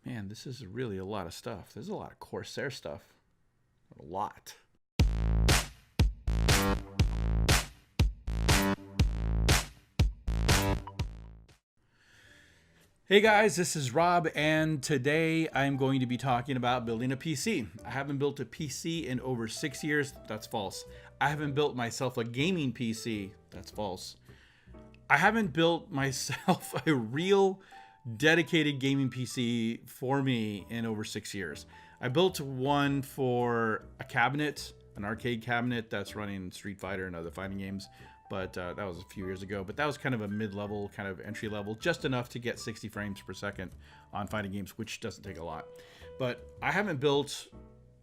Man, this is really a lot of stuff. There's a lot of Corsair stuff. A lot. Hey guys, this is Rob, and today I'm going to be talking about building a PC. I haven't built a PC in over 6 years. That's false. I haven't built myself a gaming PC. That's false. I haven't built myself a real dedicated gaming PC for me in over 6 years. I built one for a cabinet, an arcade cabinet that's running Street Fighter and other fighting games, but that was a few years ago. But that was kind of a mid-level, kind of entry-level, just enough to get 60 frames per second on fighting games, which doesn't take a lot. But I haven't built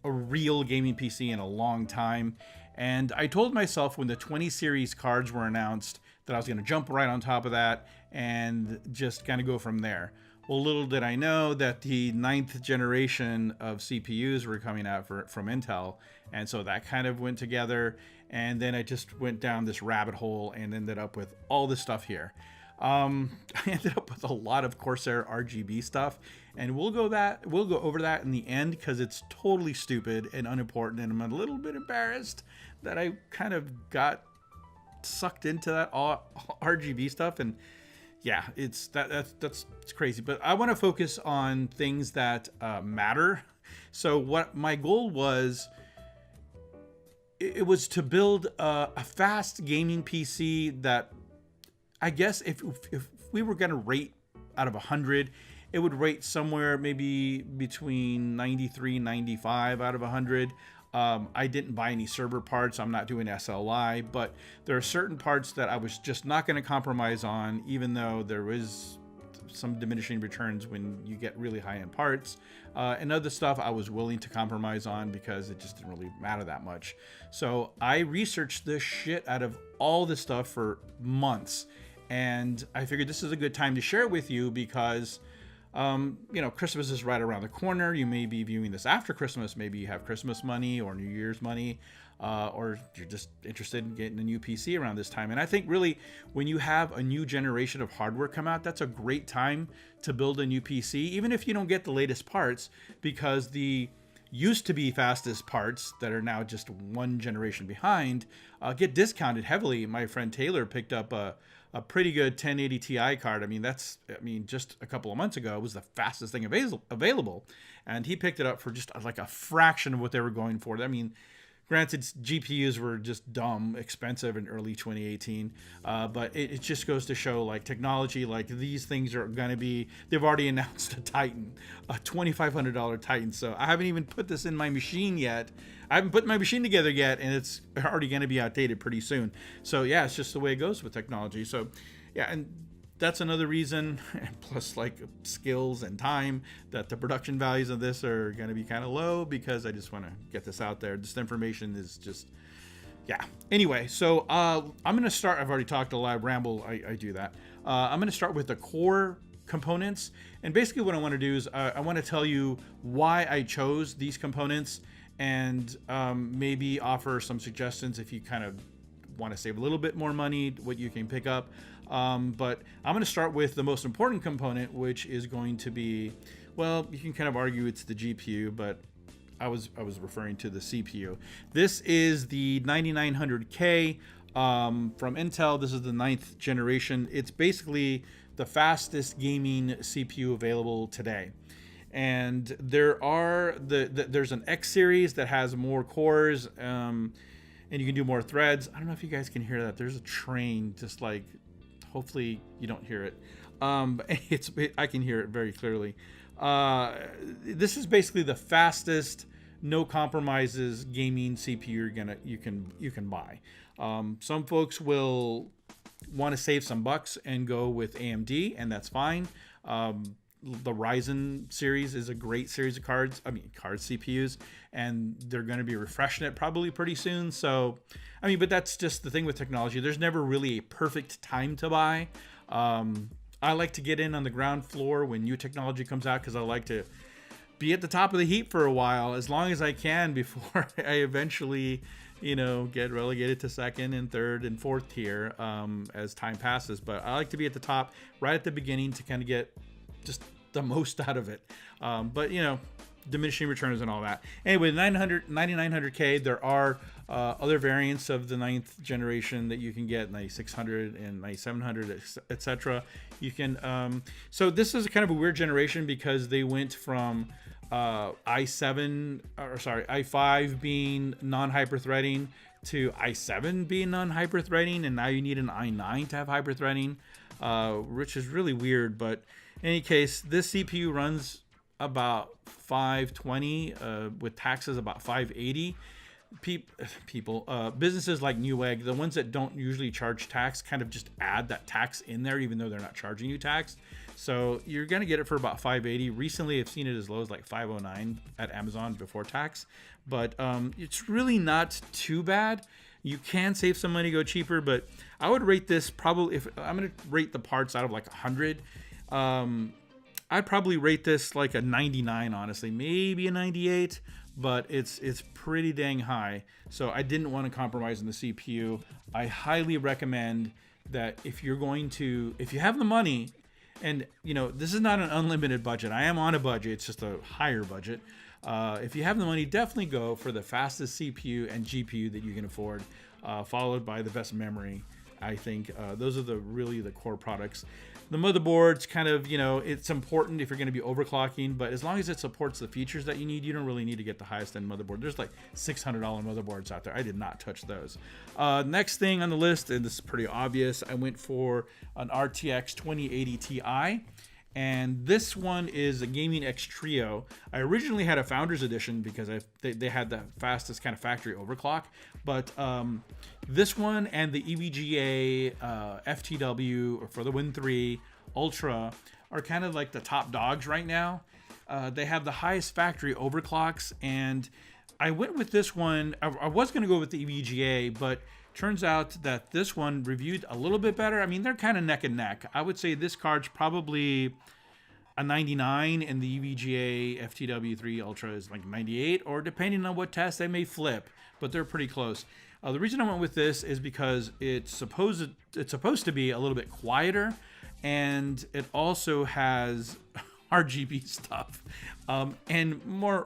a real gaming PC in a long time, and I told myself when the 20 series cards were announced that I was going to jump right on top of that and just kind of go from there. Well, little did I know that the 9th generation of CPUs were coming out from Intel, and so that kind of went together, and then I just went down this rabbit hole and ended up with all this stuff here. I ended up with a lot of Corsair RGB stuff, and we'll go over that in the end because it's totally stupid and unimportant, and I'm a little bit embarrassed that I kind of got sucked into that RGB stuff. And yeah, that's crazy, but I want to focus on things that matter. So what my goal was, it was to build a fast gaming PC that I guess if we were going to rate out of 100, it would rate somewhere maybe between 93 95 out of 100. I didn't buy any server parts. I'm not doing SLI, but there are certain parts that I was just not going to compromise on, even though there is some diminishing returns when you get really high-end parts. And other stuff I was willing to compromise on because it just didn't really matter that much. So I researched the shit out of all this stuff for months, and I figured this is a good time to share it with you because you know, Christmas is right around the corner. You may be viewing this after Christmas. Maybe you have Christmas money or New Year's money, or you're just interested in getting a new PC around this time. And I think really when you have a new generation of hardware come out, that's a great time to build a new PC, even if you don't get the latest parts, because the used to be fastest parts that are now just one generation behind get discounted heavily. My friend Taylor picked up a pretty good 1080 Ti card. I mean, just a couple of months ago, it was the fastest thing available. And he picked it up for just like a fraction of what they were going for. I mean, granted, GPUs were just dumb expensive in early 2018, but it just goes to show, like, technology, like, these things are going to be, they've already announced a Titan, a $2,500 Titan. So I haven't even put this in my machine yet. I haven't put my machine together yet, and it's already going to be outdated pretty soon. So yeah, it's just the way it goes with technology. So yeah, and that's another reason, plus like skills and time, that the production values of this are going to be kind of low, because I just want to get this out there. This information is just, yeah. Anyway, so I'm going to start. I've already talked a lot, ramble. I do that. I'm going to start with the core components. And basically what I want to do is I want to tell you why I chose these components, and maybe offer some suggestions if you kind of want to save a little bit more money, what you can pick up. But I'm going to start with the most important component, which is going to be, well, you can kind of argue it's the GPU, but I was referring to the CPU. This is the 9900K from Intel. This is the 9th generation. It's basically the fastest gaming CPU available today. And there's an X series that has more cores, and you can do more threads. I don't know if you guys can hear that. There's a train, just like, hopefully you don't hear it. I can hear it very clearly. This is basically the fastest, no compromises gaming CPU you can buy. Some folks will want to save some bucks and go with AMD, and that's fine. The Ryzen series is a great series of cards CPUs, and they're going to be refreshing it probably pretty soon. So, but that's just the thing with technology. There's never really a perfect time to buy. I like to get in on the ground floor when new technology comes out, because I like to be at the top of the heap for a while, as long as I can, before I eventually, get relegated to second and third and fourth tier as time passes. But I like to be at the top right at the beginning to kind of get just the most out of it. But you know, diminishing returns and all that. Anyway, 9900K, there are other variants of the 9th generation that you can get, 9600 and 9700, etc. You can, so this is kind of a weird generation because they went from i5 being non-hyper-threading to i7 being non-hyper-threading, and now you need an i9 to have hyper-threading, which is really weird. But in any case, this CPU runs about 520 with taxes about 580. Businesses like Newegg, the ones that don't usually charge tax, kind of just add that tax in there even though they're not charging you tax. So you're gonna get it for about 580. Recently I've seen it as low as like 509 at Amazon before tax, but it's really not too bad. You can save some money, go cheaper, but I would rate this probably, if I'm gonna rate the parts out of like 100, I'd probably rate this like a 99, honestly, maybe a 98, but it's pretty dang high. So I didn't want to compromise on the CPU. I highly recommend that if you have the money, and you know, this is not an unlimited budget. I am on a budget, it's just a higher budget. If you have the money, definitely go for the fastest CPU and GPU that you can afford, followed by the best memory. I think those are really the core products. The motherboard's kind of, you know, it's important if you're going to be overclocking, but as long as it supports the features that you need, you don't really need to get the highest end motherboard. There's like $600 motherboards out there. I did not touch those. Next thing on the list, and this is pretty obvious, I went for an RTX 2080 Ti. And this one is a Gaming X Trio. I originally had a Founders Edition because they had the fastest kind of factory overclock. But this one and the EVGA FTW for the Win 3 Ultra are kind of like the top dogs right now. They have the highest factory overclocks. And I went with this one. I was going to go with the EVGA, but turns out that this one reviewed a little bit better. I mean, they're kind of neck and neck. I would say this card's probably a 99 and the EVGA FTW3 Ultra is like 98, or depending on what test, they may flip, but they're pretty close. The reason I went with this is because it's supposed to be a little bit quieter, and it also has RGB stuff. And more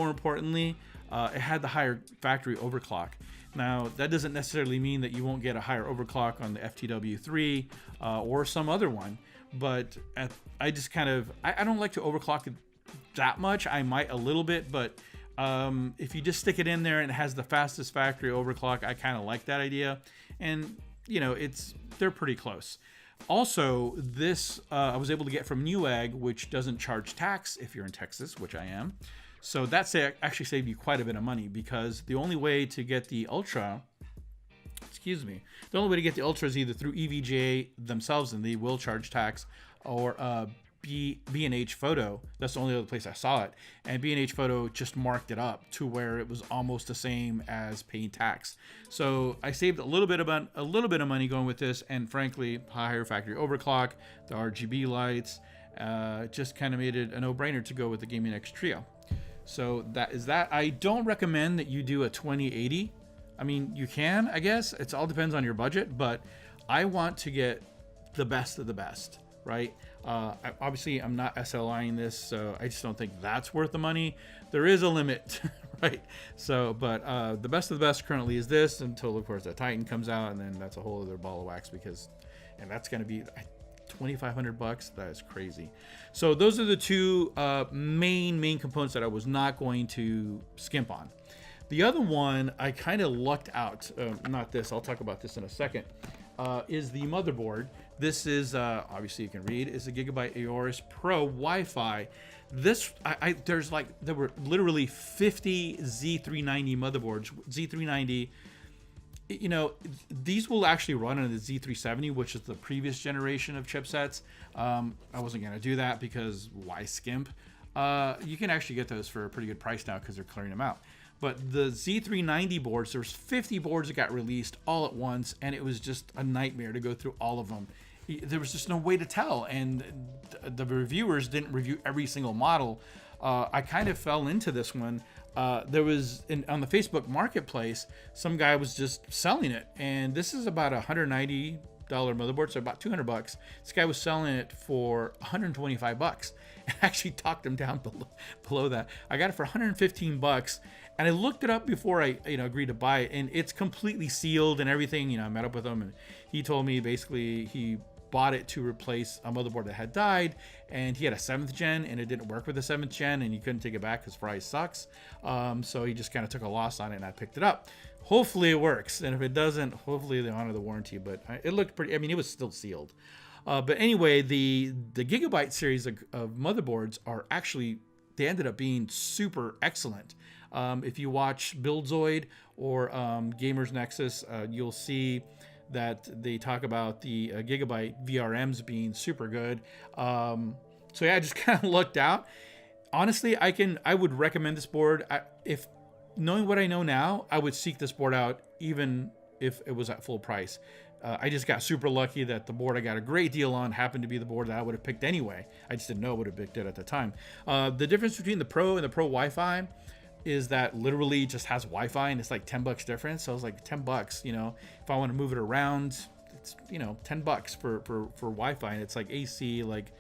importantly, it had the higher factory overclock. Now, that doesn't necessarily mean that you won't get a higher overclock on the FTW3 or some other one, but I just kind of, I don't like to overclock it that much. I might a little bit, but if you just stick it in there and it has the fastest factory overclock, I kind of like that idea. And, you know, they're pretty close. Also, this I was able to get from Newegg, which doesn't charge tax if you're in Texas, which I am. So that's actually saved you quite a bit of money, because the only way to get the Ultra, the only way to get the Ultra is either through EVGA themselves, and they will charge tax, or B&H Photo. That's the only other place I saw it. And B&H Photo just marked it up to where it was almost the same as paying tax. So I saved a little bit of money going with this, and frankly, higher factory overclock, the RGB lights, just kind of made it a no-brainer to go with the Gaming X Trio. So that is that. I don't recommend that you do a 2080. I mean, you can, I guess. It all depends on your budget, but I want to get the best of the best, right? Obviously, I'm not SLIing this, so I just don't think that's worth the money. There is a limit, right? So, but the best of the best currently is this, until, of course, the Titan comes out, and then that's a whole other ball of wax, and that's going to be $2,500. That is crazy. So those are the two main components that I was not going to skimp on. The other one I kind of lucked out, not this, I'll talk about this in a second, is the motherboard. This is obviously you can read, is a Gigabyte Aorus Pro Wi-Fi. This there were literally 50 Z390 motherboards. Z390, you know, these will actually run on the Z370, which is the previous generation of chipsets. I wasn't going to do that because why skimp? You can actually get those for a pretty good price now because they're clearing them out. But the Z390 boards, there was 50 boards that got released all at once, and it was just a nightmare to go through all of them. There was just no way to tell, and the reviewers didn't review every single model. I kind of fell into this one. There was on the Facebook Marketplace, some guy was just selling it, and this is about $190 motherboard, so about $200. This guy was selling it for $125, and actually talked them down below that. I got it for 115 bucks, and I looked it up before I agreed to buy it, and it's completely sealed and everything. I met up with him, and he told me basically he bought it to replace a motherboard that had died, and he had a 7th gen and it didn't work with the 7th gen, and he couldn't take it back because Fry sucks. So he just kind of took a loss on it, and I picked it up. Hopefully it works, and if it doesn't, hopefully they honor the warranty. But it looked pretty. I mean, it was still sealed. But anyway, the Gigabyte series of motherboards are actually, they ended up being super excellent. If you watch Buildzoid or Gamers Nexus, you'll see that they talk about the Gigabyte VRMs being super good. So yeah, I just kind of lucked out. Honestly, I would recommend this board. If knowing what I know now, I would seek this board out even if it was at full price. I just got super lucky that the board I got a great deal on happened to be the board that I would have picked anyway. I just didn't know I would have picked it at the time. The difference between the Pro and the Pro Wi-Fi is that literally just has Wi-Fi, and it's like 10 bucks difference. So I was like, 10 bucks, if I want to move it around, it's 10 bucks for Wi-Fi, and it's like AC, like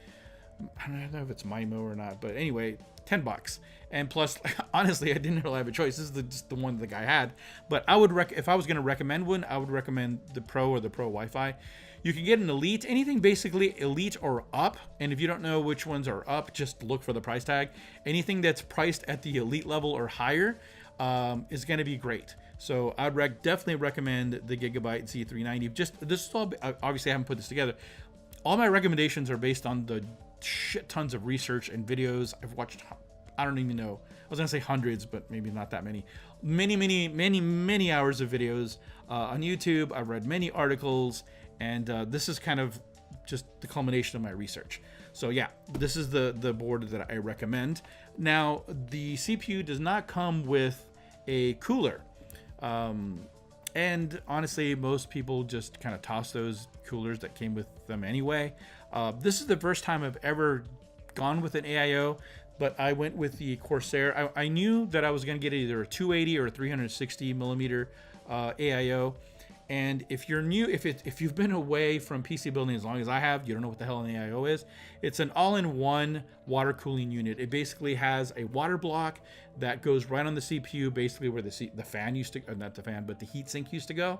I don't know if it's MIMO or not, but anyway, 10 bucks. And plus, honestly, I didn't really have a choice. This is just the one the guy had. But I would if I was going to recommend one, I would recommend the Pro or the Pro Wi-Fi. You can get an Elite, anything basically Elite or up. And if you don't know which ones are up, just look for the price tag. Anything that's priced at the Elite level or higher is going to be great. So I'd definitely recommend the Gigabyte Z390. This is all, obviously I haven't put this together. All my recommendations are based on the shit tons of research and videos I've watched. I don't even know. I was gonna say hundreds, but maybe not that many. Many hours of videos on YouTube. I've read many articles, and this is kind of just the culmination of my research. So yeah, this is the board that I recommend. Now, the CPU does not come with a cooler. And honestly, most people just kind of toss those coolers that came with them anyway. This is the first time I've ever gone with an AIO, but I went with the Corsair. I knew that I was going to get either a 280 or a 360 millimeter AIO. And if you're new, if you've been away from PC building as long as I have, you don't know what the hell an AIO is. It's an all-in-one water cooling unit. It basically has a water block that goes right on the CPU, basically where the fan used to, not the fan, but the heatsink used to go.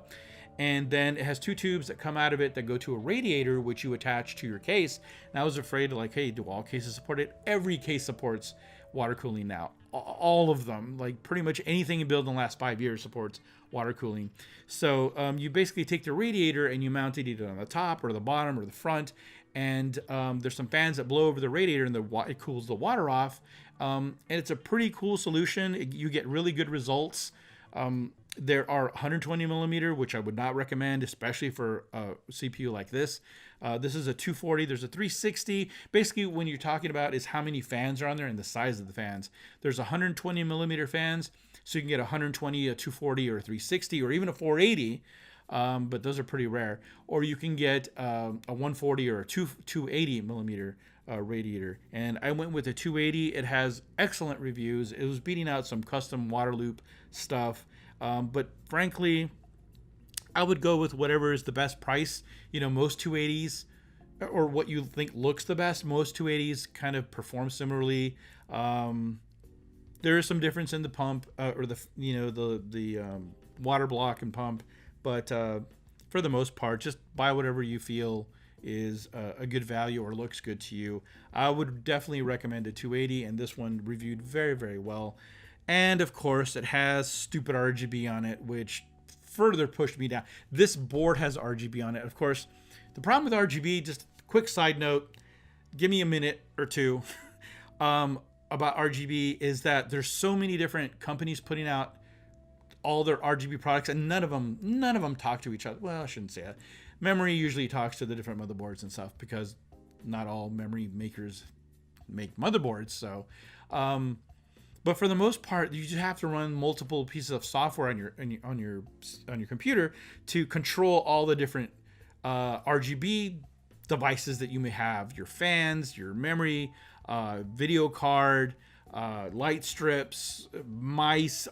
And then it has 2 tubes that come out of it that go to a radiator, which you attach to your case. And I was afraid, like, hey, do all cases support it? Every case supports water cooling now. All of them, like pretty much anything you build in the last 5 years supports water cooling. So you basically take the radiator and you mount it either on the top or the bottom or the front. And there's some fans that blow over the radiator, and it cools the water off. And it's a pretty cool solution. You get really good results. There are 120 millimeter, which I would not recommend, especially for a CPU like this. This is a 240. There's a 360. Basically, when you're talking about is how many fans are on there and the size of the fans. There's 120 millimeter fans, so you can get 120, a 240, or a 360, or even a 480. But those are pretty rare. Or you can get a 140 or a 280 millimeter radiator. And I went with a 280. It has excellent reviews. It was beating out some custom water loop stuff. But frankly, I would go with whatever is the best price. Most 280s, or what you think looks the best, most 280s kind of perform similarly. There is some difference in the pump, or the water block and pump, but for the most part, just buy whatever you feel is a good value or looks good to you. I would definitely recommend a 280, and this one reviewed very, very well. And of course, it has stupid RGB on it, which further pushed me down. This board has RGB on it. Of course, the problem with RGB, just quick side note, give me a minute or two, about RGB, is that there's so many different companies putting out all their RGB products, and none of them talk to each other. Well, I shouldn't say that. Memory usually talks to the different motherboards and stuff, because not all memory makers make motherboards. So, but for the most part, you just have to run multiple pieces of software on your computer to control all the different RGB devices that you may have: your fans, your memory, video card, light strips, mice,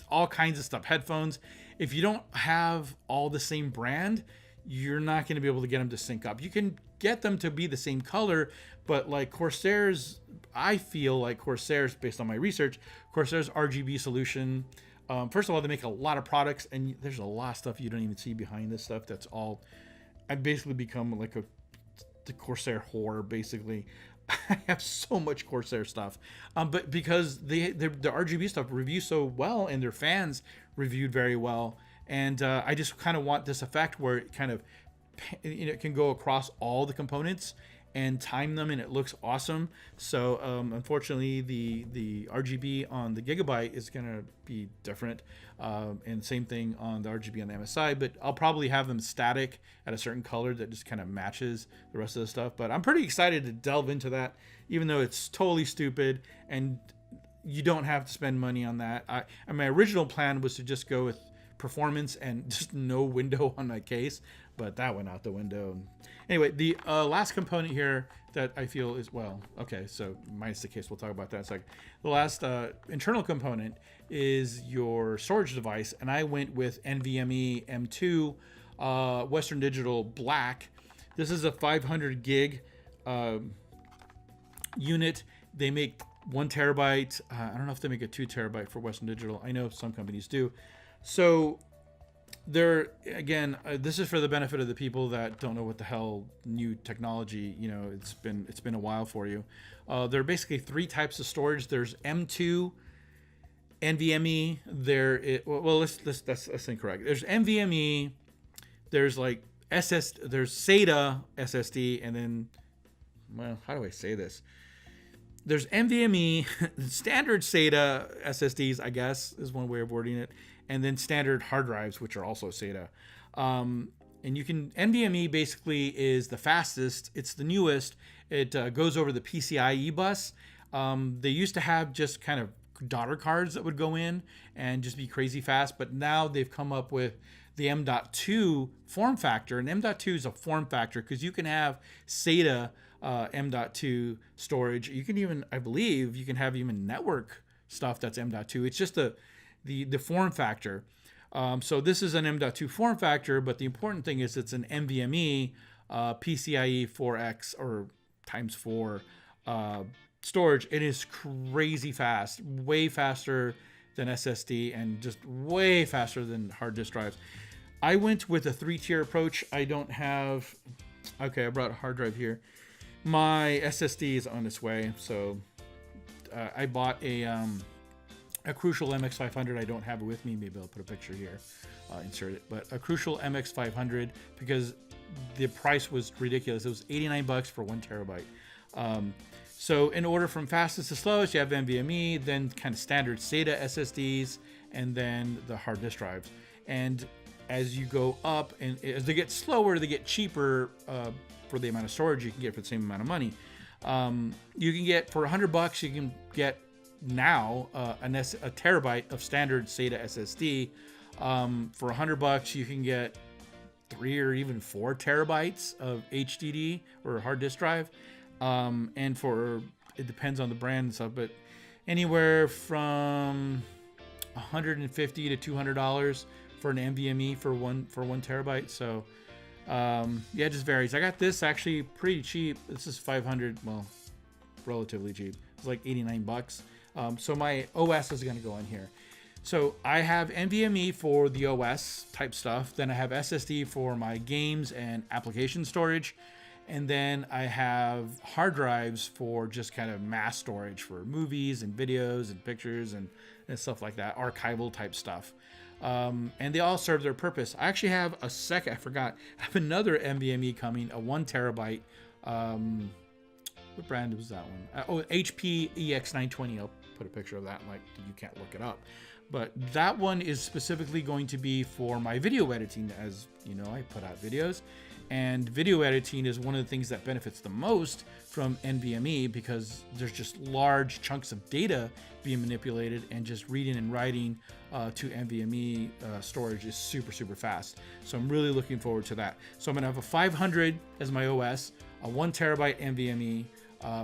all kinds of stuff, headphones. If you don't have all the same brand, you're not going to be able to get them to sync up. You can get them to be the same color, but like Corsair's, I feel like Corsair's, based on my research, Corsair's RGB solution, first of all, they make a lot of products, and there's a lot of stuff you don't even see behind this stuff. That's all, I've basically become like the Corsair whore, basically. I have so much Corsair stuff, but because the RGB stuff reviews so well, and their fans reviewed very well, and I just kind of want this effect where it kind of, it can go across all the components and time them, and it looks awesome. So unfortunately, the RGB on the Gigabyte is gonna be different, and same thing on the RGB on the MSI, but I'll probably have them static at a certain color that just kind of matches the rest of the stuff. But I'm pretty excited to delve into that, even though it's totally stupid and you don't have to spend money on that. And my original plan was to just go with performance and just no window on my case, but that went out the window. Anyway, the last component here that I feel is, well, okay, so minus the case, we'll talk about that in a second. The last internal component is your storage device, and I went with NVMe M2 Western Digital Black. This is a 500 gig unit. They make 1 terabyte. I don't know if they make a 2 terabyte for Western Digital. I know some companies do. So they're, again, this is for the benefit of the people that don't know what the hell new technology, you know, it's been a while for you. There are basically 3 types of storage. There's M2, NVMe. That's incorrect. There's NVMe. There's like there's SATA SSD, and then, well, how do I say this? There's NVMe, standard SATA SSDs, I guess, is one way of wording it, and then standard hard drives, which are also SATA. And you can, NVMe basically is the fastest. It's the newest. It goes over the PCIe bus. They used to have just kind of daughter cards that would go in and just be crazy fast, but now they've come up with the M.2 form factor, and M.2 is a form factor because you can have SATA M.2 storage. You can even, I believe, you can have even network stuff that's M.2. It's just the form factor. So this is an M.2 form factor, but the important thing is it's an NVMe PCIe 4x or times 4 storage. It is crazy fast, way faster than SSD, and just way faster than hard disk drives. I went with a 3-tier approach. I don't have, okay, I brought a hard drive here. My SSD is on its way, so I bought a Crucial MX500. I don't have it with me. Maybe I'll put a picture here, insert it. But a Crucial MX500, because the price was ridiculous. It was $89 for 1 terabyte. So in order from fastest to slowest, you have NVMe, then kind of standard SATA SSDs, and then the hard disk drives. And as you go up, and as they get slower, they get cheaper for the amount of storage you can get for the same amount of money. You can get, for $100, you can get now a terabyte of standard SATA SSD. For $100, you can get 3 or even 4 terabytes of HDD or hard disk drive. And for, it depends on the brand and stuff, but anywhere from $150 to $200 for an NVMe for one terabyte. So yeah, it just varies. I got this actually pretty cheap. This is 500, well, relatively cheap. It's like $89. So my OS is going to go in here. So I have NVMe for the OS type stuff. Then I have SSD for my games and application storage. And then I have hard drives for just kind of mass storage for movies and videos and pictures and stuff like that, archival type stuff. And they all serve their purpose. I actually have a second, I forgot, I have another NVMe coming, a 1 terabyte. What brand was that one? HP EX920. I'll put a picture of that, like you can't look it up. But that one is specifically going to be for my video editing. As you know, I put out videos. And video editing is one of the things that benefits the most from NVMe, because there's just large chunks of data being manipulated, and just reading and writing to NVMe storage is super, super fast. So I'm really looking forward to that. So I'm gonna have a 500 as my OS, a 1 terabyte NVMe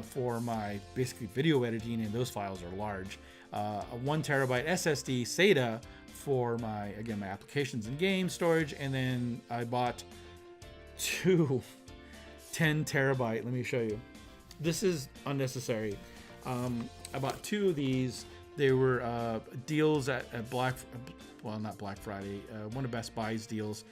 for my basically video editing, and those files are large. A 1 terabyte SSD SATA for my, again, my applications and game storage. And then I bought two 10 terabyte. Let me show you. This is unnecessary. I bought 2 of these. They were deals at not Black Friday, one of Best Buy's deals.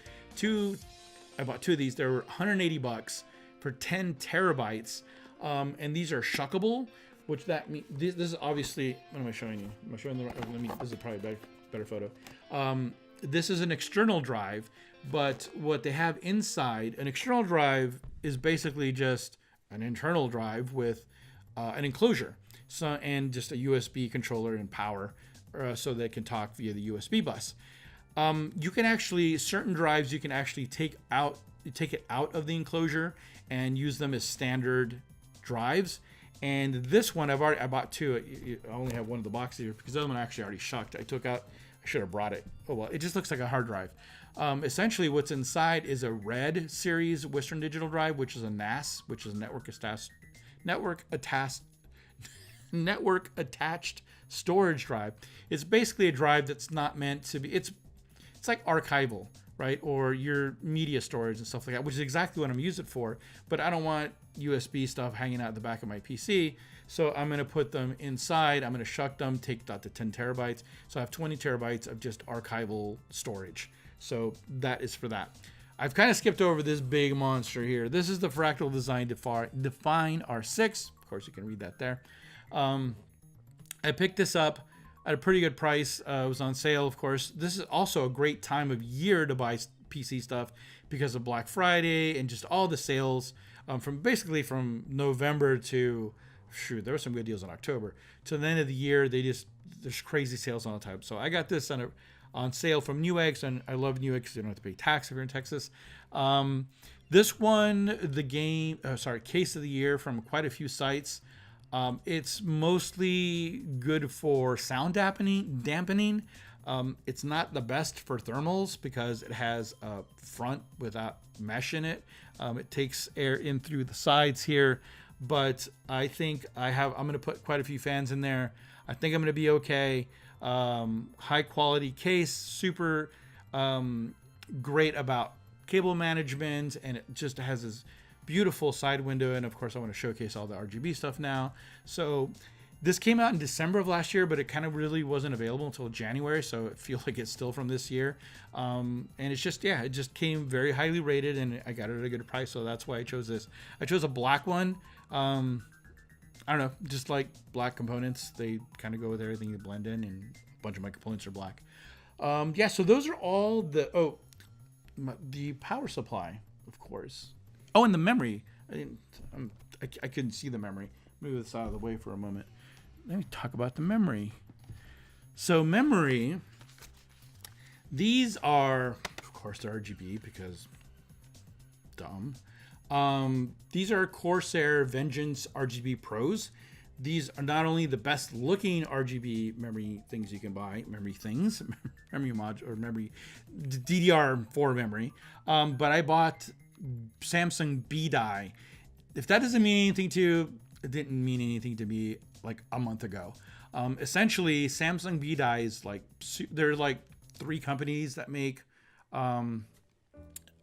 I bought 2 of these. They were 180 bucks for 10 terabytes. And these are shuckable, which that means this is obviously, what am I showing you? Am I showing the right? This is probably a better photo. This is an external drive, but what they have inside, an external drive is basically just an internal drive with an enclosure, and just a USB controller and power, so they can talk via the USB bus. You can actually, certain drives you can actually take it out of the enclosure and use them as standard drives. And this one I bought 2. I only have one of the boxes here because the other one I actually already shucked. I should have brought it. Oh well, it just looks like a hard drive. Essentially what's inside is a red series Western Digital drive, which is a NAS, which is a network attached storage drive. It's basically a drive that's not meant to be, it's like archival, right? Or your media storage and stuff like that, which is exactly what I'm using it for. But I don't want USB stuff hanging out the back of my PC. So I'm going to put them inside. I'm going to shuck them, take that to 10 terabytes. So I have 20 terabytes of just archival storage. So that is for that. I've kind of skipped over this big monster here. This is the Fractal Design Define R6. Of course, you can read that there. I picked this up at a pretty good price. It was on sale, of course. This is also a great time of year to buy PC stuff because of Black Friday and just all the sales from November to, there were some good deals in October. To the end of the year, there's crazy sales all the time. So I got this on sale from Newegg, and I love Newegg because you don't have to pay tax if you're in Texas. This one, case of the year from quite a few sites. It's mostly good for sound dampening. It's not the best for thermals because it has a front without mesh in it. It takes air in through the sides here, but I think I'm going to put quite a few fans in there. I think I'm going to be okay. High quality case, super great about cable management, and it just has this beautiful side window. And of course I want to showcase all the RGB stuff now. So this came out in December of last year, but it kind of really wasn't available until January. So it feels like it's still from this year. And it's just, it just came very highly rated, and I got it at a good price. So that's why I chose this. I chose a black one. I don't know, just like black components, they kind of go with everything, you blend in, and a bunch of my components are black. So those are all the power supply, of course. Oh, and the memory. I couldn't see the memory. Move this out of the way for a moment. Let me talk about the memory. So memory, these are, of course, they're RGB because dumb. These are Corsair Vengeance RGB Pros. These are not only the best looking RGB memory things you can buy, memory module, or memory DDR4 memory, but I bought Samsung B die. If that doesn't mean anything to you, it didn't mean anything to me like a month ago. Essentially, Samsung B die is there's like 3 companies that make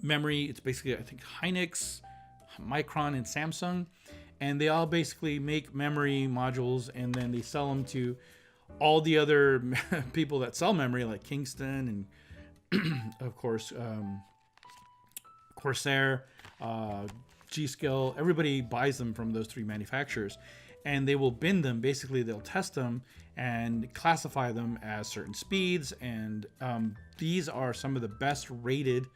memory. It's basically, I think, Hynix, Micron, and Samsung, and they all basically make memory modules, and then they sell them to all the other people that sell memory, like Kingston and of course Corsair, G-Skill. Everybody buys them from those 3 manufacturers, and they will bin them. Basically, they'll test them and classify them as certain speeds, and these are some of the best rated.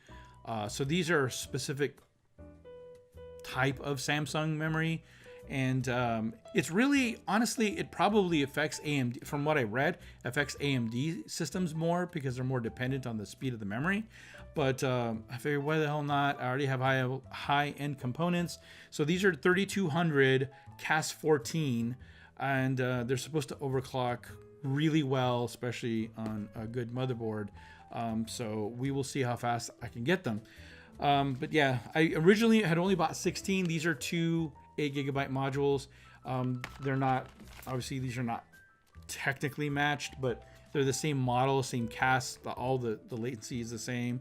So these are specific type of Samsung memory, and it's really, honestly, it probably affects AMD. From what I read, affects AMD systems more because they're more dependent on the speed of the memory. But I figured, why the hell not? I already have high-end components. So these are 3200 CAS14, and they're supposed to overclock really well, especially on a good motherboard. So we will see how fast I can get them. But yeah, I originally had only bought 16. These are 2 8GB modules. They're not, obviously these are not technically matched, but They're the same model, same cast, all the latency is the same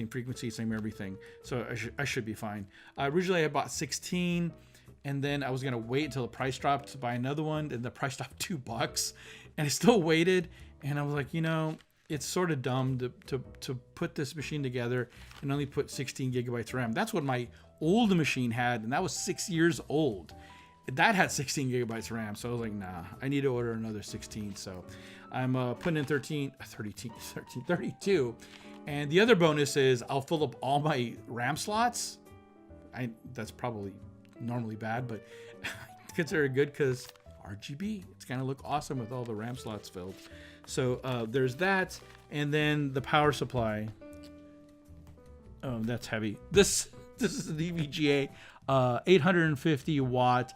frequency, same everything. So I should be fine. Originally I bought 16, and then I was gonna wait until the price dropped to buy another one, and the price dropped $2, and I still waited, and I was like, you know, it's sort of dumb to put this machine together and only put 16 gigabytes RAM. That's what my old machine had, and that was 6 years old. That had 16 gigabytes RAM, so I was like, nah, I need to order another 16. So I'm putting in 32. And the other bonus is I'll fill up all my RAM slots. That's probably normally bad, but I consider it good because RGB. It's gonna look awesome with all the RAM slots filled. So there's that, and then the power supply. Oh, that's heavy. This is an EVGA 850 watt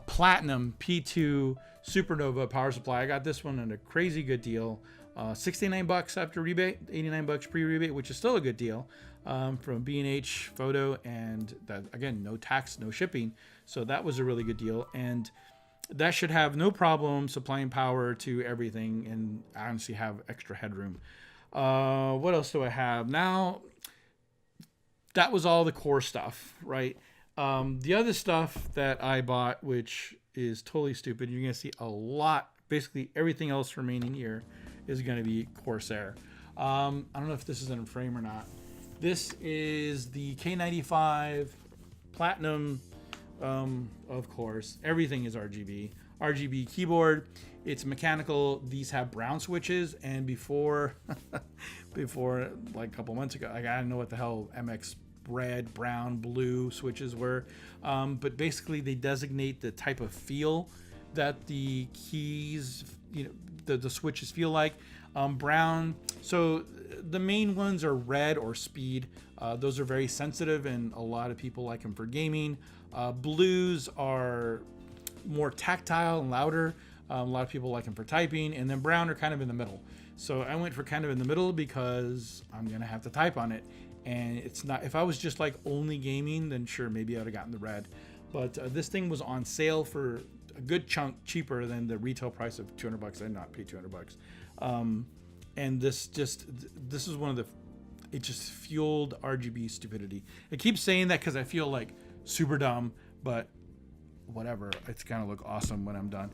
platinum P2 SuperNova power supply. I got this one at a crazy good deal. $69 after rebate, $89 pre-rebate, which is still a good deal from B&H Photo, and that, again, no tax, no shipping. So that was a really good deal, and that should have no problem supplying power to everything, and I honestly have extra headroom. What else do I have? Now, that was all the core stuff, right? The other stuff that I bought, which is totally stupid, you're going to see a lot, basically everything else remaining here is going to be Corsair. I don't know if this is in frame or not. This is the K95 Platinum, of course. Everything is RGB. RGB keyboard. It's mechanical. These have brown switches, and before like a couple months ago, like, I didn't know what the hell MX red, brown, blue switches were, but basically they designate the type of feel that the keys, you know, the switches feel like. Brown, so the main ones are red or speed. Those are very sensitive, and a lot of people like them for gaming. Blues are more tactile and louder. A lot of people like them for typing, and then brown are kind of in the middle. So I went for kind of in the middle because I'm gonna have to type on it, and it's not, if I was just like only gaming, then sure, maybe I would have gotten the red. But this thing was on sale for a good chunk cheaper than the retail price of $200. I did not pay $200. And this is one of the, it just fueled RGB stupidity. I keep saying that because I feel like super dumb, but whatever, it's gonna look awesome when I'm done.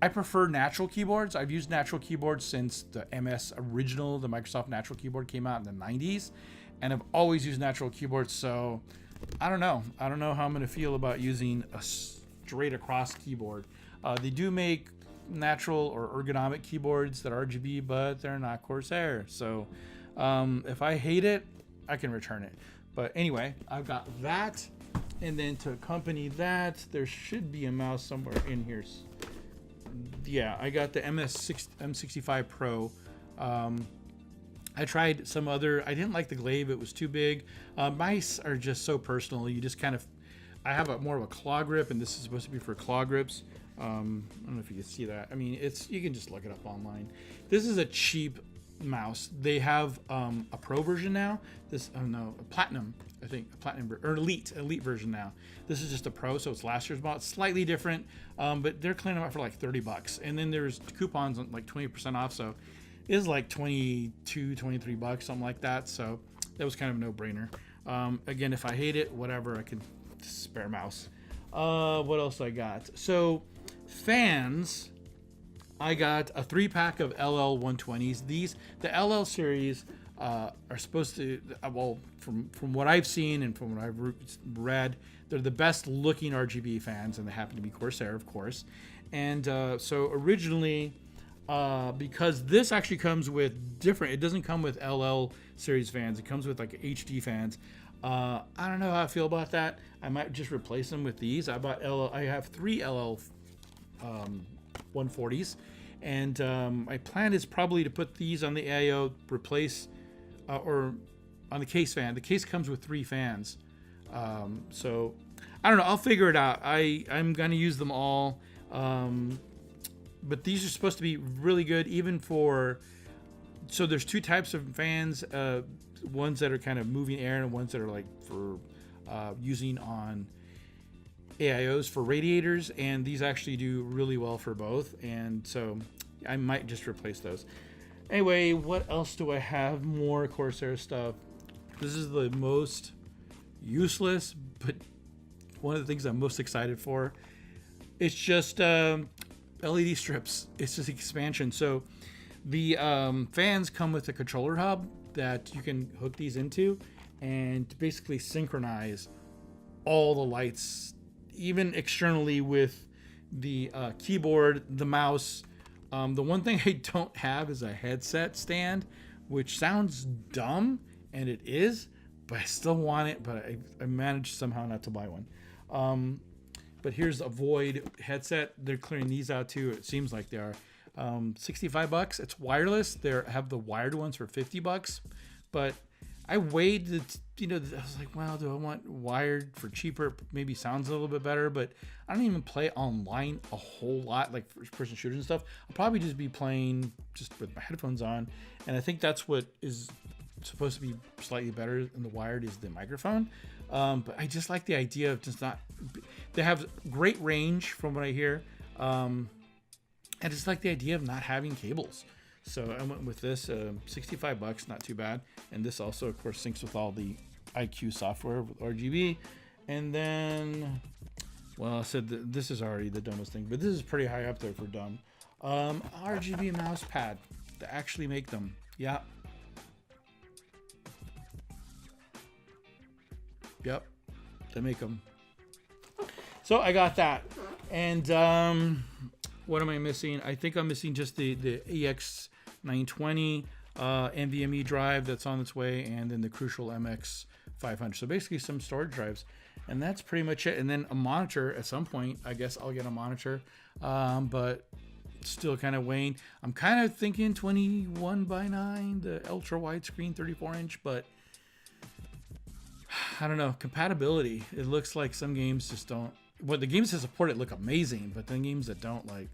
I prefer natural keyboards. I've used natural keyboards since the MS original, the Microsoft natural keyboard came out in the 90s, and I've always used natural keyboards. So I don't know how I'm gonna feel about using a straight across keyboard. They do make natural or ergonomic keyboards that are RGB, but they're not Corsair. So if I hate it, I can return it. But anyway, I've got that, and then to accompany that, there should be a mouse somewhere in here. Yeah, I got the M65 Pro. I tried some other, I didn't like the glaive, it was too big. Mice are just so personal. You just kind of, I have more of a claw grip, and this is supposed to be for claw grips. I don't know if you can see that. I mean, you can just look it up online. This is a cheap mouse. They have a Pro version now. A Platinum, I think, a Platinum or elite version now. This is just a Pro, so it's last year's model. It's slightly different, but they're cleaning them out for like $30. And then there's coupons on like 20% off, so it's like $22, $23, something like that. So that was kind of a no-brainer. Again, if I hate it, whatever, I can spare mouse. What else I got? So fans, I got a 3-pack of LL120s. The LL series are supposed to, well, from what I've seen and from what I've read, they're the best looking RGB fans, and they happen to be Corsair, of course. And so originally, because this actually comes with different, it doesn't come with LL series fans, it comes with like HD fans. I don't know how I feel about that. I might just replace them with these. I have 3 LL 140s, and my plan is probably to put these on the AIO, replace or on the case fan. The case comes with 3 fans, so I don't know, I'll figure it out. I'm gonna use them all, but these are supposed to be really good, even for, so there's 2 types of fans, ones that are kind of moving air and ones that are like for using on AIOs for radiators, and these actually do really well for both, and so I might just replace those. Anyway, what else do I have? More Corsair stuff. This is the most useless, but one of the things I'm most excited for. It's just LED strips. It's just expansion. So the fans come with a controller hub that you can hook these into and basically synchronize all the lights, even externally with the keyboard, the mouse. The one thing I don't have is a headset stand, which sounds dumb, and it is, but I still want it, but I managed somehow not to buy one. But here's a Void headset. They're clearing these out too. It seems like they are. 65 bucks. It's wireless. They have the wired ones for 50 bucks, but I weighed the, I was like, well, do I want wired for cheaper? Maybe sounds a little bit better, but I don't even play online a whole lot, like first person shooters and stuff. I'll probably just be playing just with my headphones on. And I think that's what is supposed to be slightly better than the wired is the microphone. But I just like the idea of just not, they have great range from what I hear. I just like the idea of not having cables. So I went with this, 65 bucks, not too bad. And this also, of course, syncs with all the IQ software with RGB. And then, well, I said that this is already the dumbest thing, but this is pretty high up there for dumb. RGB mouse pad to actually make them. Yeah. Yep, they make them. So I got that. And what am I missing? I think I'm missing just the EX920 NVMe drive that's on its way, and then the Crucial MX500. So basically some storage drives, and that's pretty much it. And then a monitor at some point. I guess I'll get a monitor, but still kind of weighing. I'm kind of thinking 21:9, the ultra widescreen 34-inch, but I don't know. Compatibility. It looks like some games just don't. Well, the games that support it look amazing, but the games that don't, like,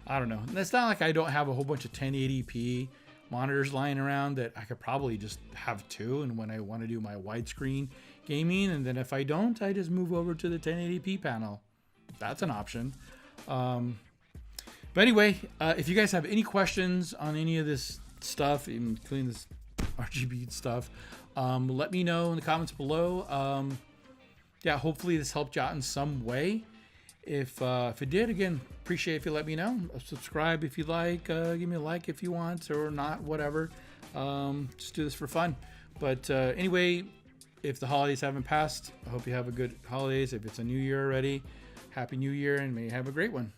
I don't know. And it's not like I don't have a whole bunch of 1080p monitors lying around that I could probably just have two, and when I want to do my widescreen gaming, and then if I don't, I just move over to the 1080p panel. That's an option. But anyway, if you guys have any questions on any of this stuff, including this RGB stuff, let me know in the comments below. Yeah, hopefully this helped you out in some way. If it did, again, appreciate if you let me know. Subscribe if you like. Give me a like if you want, or not, whatever. Just do this for fun. But anyway, if the holidays haven't passed, I hope you have a good holidays. If it's a new year already, Happy New Year, and may you have a great one.